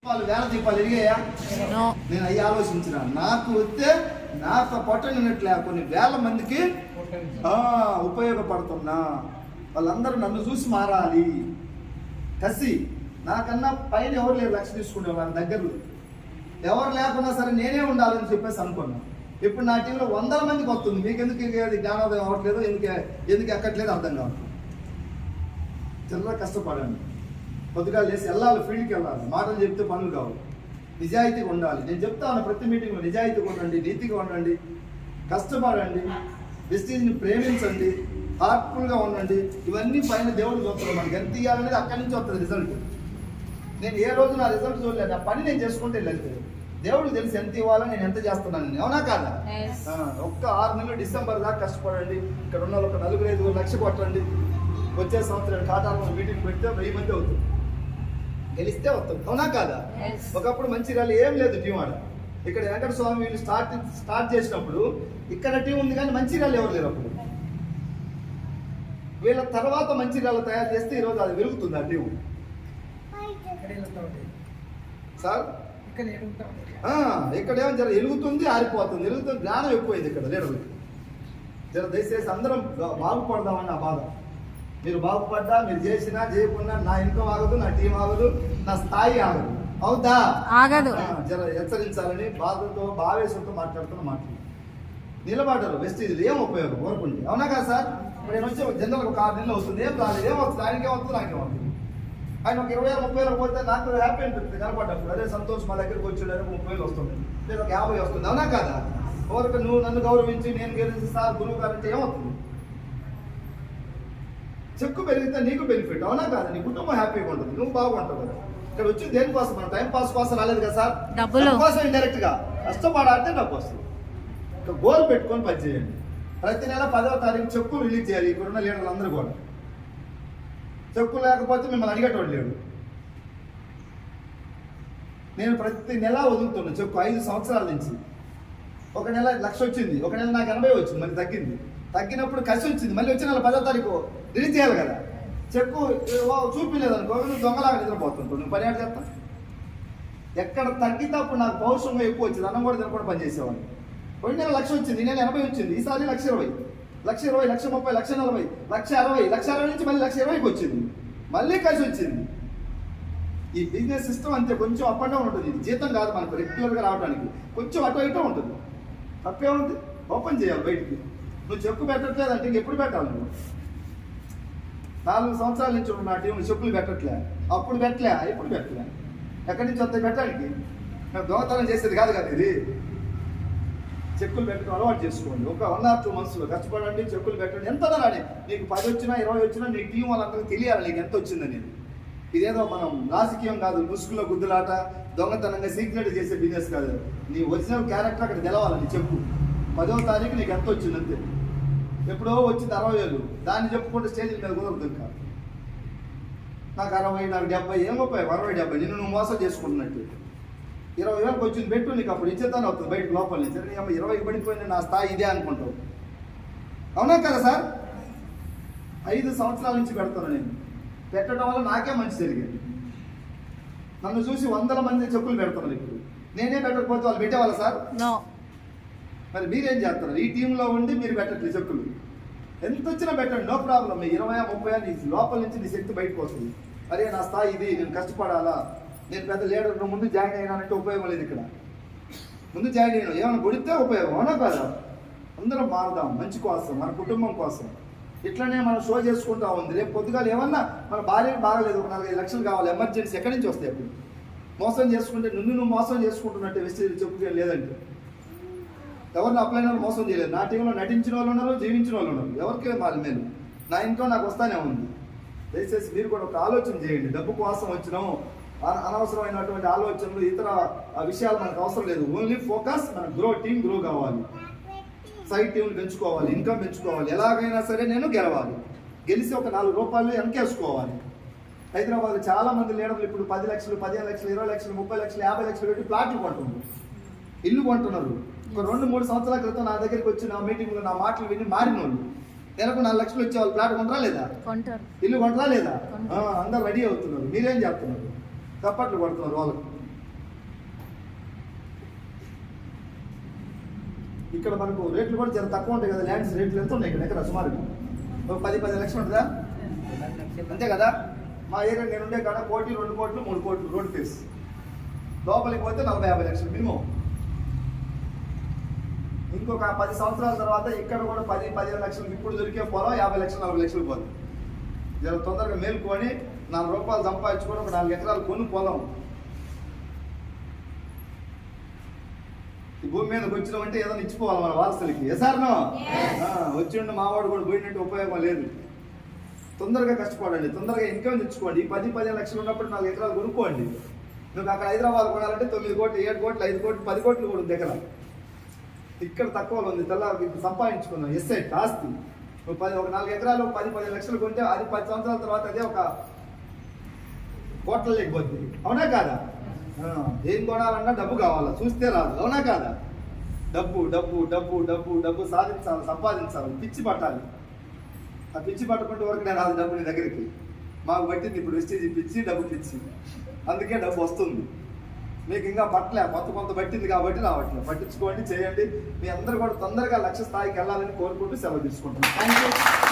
వాళ్ళు వేల దీపాలు ఎరిగాయా? నేను అయ్యి ఆలోచించిన నాకు వస్తే నాకు పొట్టనినట్లే కొన్ని వేల మందికి ఉపయోగపడుతున్నా. వాళ్ళందరూ నన్ను చూసి మారాలి. కసి నాకన్నా పైన ఎవరు లేరు లక్ష తీసుకునే వాళ్ళ దగ్గరలో ఎవరు లేకున్నా సరే నేనే ఉండాలని చెప్పేసి అనుకున్నా. ఇప్పుడు నా టీంలో 100 మందికి వస్తుంది. మీకు ఎందుకు అది జ్ఞానోదయం అవ్వట్లేదు, ఎందుకు ఎక్కట్లేదు అర్థం కాదు. చాలా కష్టపడండి. కొద్దిగా లేసి వెళ్ళాలి, ఫీల్డ్కి వెళ్ళాలి. మాటలు చెప్తే పనులు కావాలి. నిజాయితీగా ఉండాలి. నేను చెప్తాను ప్రతి మీటింగ్లో, నిజాయితీగా ఉండండి, నీతిగా ఉండండి, కష్టపడండి, వెస్టీజ్ని ప్రేమించండి, హార్ట్ఫుల్గా ఉండండి. ఇవన్నీ పైన దేవుడు చూస్తాడు. మనకి ఎంత ఇవ్వాలనేది అక్కడి నుంచి వస్తుంది రిజల్ట్. నేను ఏ రోజు నా రిజల్ట్ చూడలేదు. నా పని నేను చేసుకుంటే వెళ్తే దేవుడు తెలిసి ఎంత ఇవ్వాలని నేను ఎంత చేస్తున్నాను. అవునా కాదా? ఒక్క 6 నెలలు డిసెంబర్ దాకా కష్టపడండి. ఇక్కడ ఉన్న ఒక 4-5 లక్షలు కొట్టండి. వచ్చే సంవత్సరం కాటాలో మీటింగ్ పెడితే 1000 మంది అవుతుంది. గెలిస్తే వస్తుంది. అవునా కాదా? ఒకప్పుడు మంచి ర్యాలీ ఏం లేదు టీం ఆడ. ఇక్కడ వెంకట స్వామి వీళ్ళు స్టార్ట్ చేసినప్పుడు ఇక్కడ టీం ఉంది కానీ మంచి ర్యాలీ ఎవరు లేరు. అప్పుడు వీళ్ళ తర్వాత మంచి ర్యాలీ తయారు చేస్తే ఈరోజు అది వెలుగుతుంది ఆ టీం. సార్ ఇక్కడ ఏమో జర ఎలుగుతుంది, ఆరిపోతుంది. ఎలుగుతుంది, జ్ఞానం ఎక్కువైంది ఇక్కడ లీడర్లకి. జర దయచేసి అందరం బాగుపడదామని నా బాధ. మీరు బాగుపడ్డా, మీరు చేసినా చేయకుండా నా ఇన్కమ్ ఆగదు, నా టీం ఆగదు, నా స్థాయి ఆగదు. అవుతా ఆగదు. జర హెచ్చరించాలని బాధతో భావేశంతో మాట్లాడుతున్న మాటలు నిలబడ్డారు. వెస్టీజ్ ఏం ఉపయోగం కోరుకుంటే. అవునా కదా సార్? నేను వచ్చి జనరల్ ఒక 6 నెలలు అవుతుంది. ఏం రాలేదు, ఏమవుతుంది? ఆయనకేం వస్తుంది, నాకేమవుతుంది. ఆయన ఒక 20,000-30,000 పోతే నాకు హ్యాపీ అనిపిస్తుంది కనపడ్డప్పుడు. అదే సంతోష్ మా దగ్గరికి వచ్చి 30,000 వస్తుంది, నేను ఒక 50 వస్తుంది. అవునా కదా? ఎవరికి నువ్వు నన్ను గౌరవించి నేను గెలిచి సార్ గురువు గారు అంటే ఏమవుతుంది? చెక్కు పెరిగితే నీకు బెనిఫిట్. అవునా కాదు? నీ కుటుంబం హ్యాపీగా ఉంటుంది, నువ్వు బాగుంటావు కదా. ఇక్కడ వచ్చి దేనికోసం? మనం టైం పాస్ కోసం రాలేదు కదా సార్. డబ్బు కోసం ఇండైరెక్ట్ గా కష్టపడాలంటే డబ్బు వస్తుంది. ఇక్కడ గోల్ పెట్టుకొని పనిచేయండి. ప్రతి నెల 10వ తారీఖు చెక్కు రిలీజ్ చేయాలి. ఇక్కడున్న లీడర్లు అందరూ కూడా. చెక్కు లేకపోతే మిమ్మల్ని అడిగేటోడు లేడు. నేను ప్రతి నెల వదులుతున్నా చెక్కు 5 సంవత్సరాల నుంచి. ఒక నెల 1,00,000 వచ్చింది, ఒక నెల నాకు 80 వచ్చింది, మళ్ళీ తగ్గింది. తగ్గినప్పుడు కసి వచ్చింది, మళ్ళీ వచ్చే నెల 10వ తారీఖు రిలీజ్ చేయాలి కదా. చెక్కు చూపించలేదనుకో, నువ్వు దొంగలాగా నిద్రపోతుంటావు. నువ్వు పని ఆడ చేస్తా. ఎక్కడ తగ్గితే అప్పుడు నాకు పౌరుషంగా ఎక్కువ వచ్చింది. అన్నం కూడా తినకుండా పనిచేసేవాడిని. పోయిన నెల 1,00,000 వచ్చింది, ఈ నెల 80 వచ్చింది. ఈసారి 1,20,000, 1,20,000, 1,30,000, 1,40,000, 1,60,000, 1,60,000 నుంచి మళ్ళీ 1,20,000కి వచ్చింది. మళ్ళీ కలిసి వచ్చింది. ఈ బిజినెస్ సిస్టమ్ అంతే, కొంచెం అప్ అండ్ డౌన్ ఉంటుంది. ఇది జీతం కాదు మనకు రెగ్యులర్గా రావడానికి, కొంచెం అటు ఇటు ఉంటుంది. తప్పే ఉంది, ఓపెన్ చేయాలి బయటికి. నువ్వు చెక్కు పెట్టట్లేదు అంటే ఇంకెప్పుడు పెట్టాలి? నువ్వు 4 సంవత్సరాల నుంచి నా టీంలో చెక్కులు పెట్టట్లే. అప్పుడు పెట్టలే, ఎప్పుడు పెట్టలే. ఎక్కడి నుంచి వస్తాయి పెట్టడానికి? మేము దొంగతనం చేసేది కాదు కదా ఇది. చెక్కులు పెట్టడం అలవాటు చేసుకోండి. ఒక 1 or 2 months కష్టపడండి, చెక్కులు పెట్టండి. ఎంత రాని నీకు 10 వచ్చినా 20 వచ్చినా నీ టీం వాళ్ళందరికీ తెలియాలి నీకు ఎంత వచ్చిందని. ఇదేదో మనం రాజకీయం కాదు, ముసుగులో గుద్దులాట, దొంగతనంగా సీక్రెట్ చేసే బిజినెస్ కాదు. నీ ఒరిజినల్ క్యారెక్టర్ అక్కడ తెలవాలని చెప్పు. 10వ తారీఖు నీకు ఎంత వచ్చింది అంతే. ఎప్పుడో వచ్చింది 60,000, దాన్ని చెప్పుకుంటే స్టేజ్ మీద కుదరదు. ఇంకా నాకు 60, నాకు 70, ఏం ఉపయోగం? 60, 70 నిన్ను నువ్వు మోసం చేసుకుంటున్నట్టు. 20,000 వచ్చింది పెట్టు, నీకు అప్పుడు ఇచ్చేతానే అవుతుంది బయట లోపల నుంచి. 20 పడిపోయింది, నా స్థాయి ఇదే అనుకుంటావు. అవునా కదా సార్? 5 సంవత్సరాల నుంచి పెడతాను నేను. పెట్టడం వల్ల నాకే మంచి జరిగింది. నన్ను చూసి 100 మంది చెక్కులు పెడతాను. ఇప్పుడు నేనే పెట్టకపోతే వాళ్ళు పెట్టేవాళ్ళ సార్? మరి మీరేం చేస్తారు? ఈ టీంలో ఉండి మీరు పెట్టట్లేదు చెక్కులు. ఎంత వచ్చినా పెట్టండి, నో ప్రాబ్లం. 20-30 నీ లోపల నుంచి నీ శక్తి బయటకు వస్తుంది. అరే నా స్థాయి ఇది, నేను కష్టపడాలా, నేను పెద్ద లీడర్ ముందు జాయిన్ అయినానంటే ఉపయోగం లేదు. ఇక్కడ ముందు జాయిన్ అయినా ఏమైనా కొడితే ఉపయోగం. అవునా కదా? అందరం మారుదాం మంచి కోసం, మన కుటుంబం కోసం. ఇట్లనే మనం షో చేసుకుంటా ఉంది. రేపు పొద్దుగాలు ఏమన్నా మన భార్యకు బాగలేదు, ఒక 4-5 లక్షలు కావాలి, ఎమర్జెన్సీ, ఎక్కడి నుంచి వస్తాయి? అప్పుడు మోసం చేసుకుంటే నువ్వు మోసం చేసుకుంటున్నట్టే వెస్టీజ్ చెప్పుకే లేదంటే. ఎవరిని అప్లైన వాళ్ళు మోసం చేయలేదు. నా టీంలో నటించిన వాళ్ళు ఉన్నారు, జీవించిన వాళ్ళు ఉన్నారు. ఎవరికే వాళ్ళ మేలు. నా ఇన్కమ్ నాకు వస్తానే ఉంది. దయచేసి మీరు కూడా ఒక ఆలోచన చేయండి. డబ్బు కోసం వచ్చినాము, అనవసరమైనటువంటి ఆలోచనలు, ఇతర విషయాలు మనకు అవసరం లేదు. ఓన్లీ ఫోకస్ మన టీం గ్రో కావాలి, సైడ్ టీంలు పెంచుకోవాలి, ఇన్కమ్ పెంచుకోవాలి. ఎలాగైనా సరే నేను గెలవాలి, గెలిచి ఒక 4 రూపాయలు వెనకేసుకోవాలి. హైదరాబాద్ చాలా మంది లీడర్లు ఇప్పుడు 10 లక్షలు, 15 లక్షలు, 20 లక్షలు, 30 లక్షలు, 50 లక్షలు పెట్టి ప్లాట్లు కొంటున్నారు, ఇల్లు కొంటున్నారు. ఒక 2-3 సంవత్సరాల క్రితం నా దగ్గరికి వచ్చి నా మీటింగ్లో నా మాటలు విని మారిన వాళ్ళు నెలకు 4 లక్షలు వచ్చే వాళ్ళు ప్లాట్ కొంటారా లేదా? ఇల్లు కొంటారా లేదా? అందరు రెడీ అవుతున్నారు. మీరేం చెప్తున్నారు? చప్పట్లు కొడుతున్నారు వాళ్ళకు. ఇక్కడ మనకు రేట్లు కూడా చాలా తక్కువ ఉంటాయి కదా, ల్యాండ్స్ రేట్లు ఎంత ఉన్నాయి ఇక్కడ సుమారుగా ఒక 10-10 లక్షలు ఉంటుందా, అంతే కదా. మా ఏరియా నేను ఉండే కాడ 1 కోటి 2 కోట్లు 3 కోట్లు రోడ్ ఫేస్, లోపలికి పోతే 40-50 లక్షలు మినిమం. ఇంకొక 10 సంవత్సరాల తర్వాత ఇక్కడ కూడా 10-15 లక్షలు ఇప్పుడు దొరికే పొలం 50 లక్షలు 40 లక్షలు పోతుంది. జర తొందరగా మేలుకొని 4 రూపాయలు సంపాదించుకొని ఒక 4 ఎకరాలు కొను పొలం. ఈ భూమి మీదకి వచ్చినామంటే ఏదైనా ఇచ్చిపోవాలి మన వారసులకి. ఎసార్నో వచ్చిండు మావాడు కూడా పోయినట్టు ఉపయోగం లేదు. తొందరగా కష్టపడండి, తొందరగా ఇన్కమ్ తెచ్చుకోండి. 10-15 లక్షలు ఉన్నప్పుడు 4 ఎకరాలు కొనుక్కోండి. నువ్వు అక్కడ హైదరాబాద్ కొనాలంటే 9 కోట్లు 7 కోట్లు 5 కోట్లు 10 కోట్లు కూడా ఉంది దగ్గర. ఇక్కడ తక్కువలో ఉంది, తెల్ల సంపాదించుకున్నాం ఎస్సెట్ ఆస్తి. నువ్వు ఒక 4 ఎకరాలు 10-15 లక్షలు కొంటే అది 10 సంవత్సరాల తర్వాత అదే ఒక కోట్ల లేకపోతుంది. అవునా కాదా? ఏం కొనాలన్నా డబ్బు కావాలా, చూస్తే రాదు. అవునా కాదా? డబ్బు డబ్బు డబ్బు డబ్బు డబ్బు సాధించాలి, సంపాదించాలి, పిచ్చి పట్టాలి. ఆ పిచ్చి పట్టుకుంటే వరకు నేను రాదు డబ్బు నీ దగ్గరికి. మాకు పట్టింది ఇప్పుడు వెస్టేజ్ పిచ్చి, డబ్బు పిచ్చి, అందుకే డబ్బు వస్తుంది. మీకు ఇంకా పట్టలే, కొంత పట్టింది కాబట్టి రావట్లేదు. పట్టించుకోండి, చేయండి. మీ అందరూ కూడా తొందరగా లక్ష్య స్థాయికి వెళ్ళాలని కోరుకుంటూ సెలవు తీసుకుంటున్నాను. Thank you.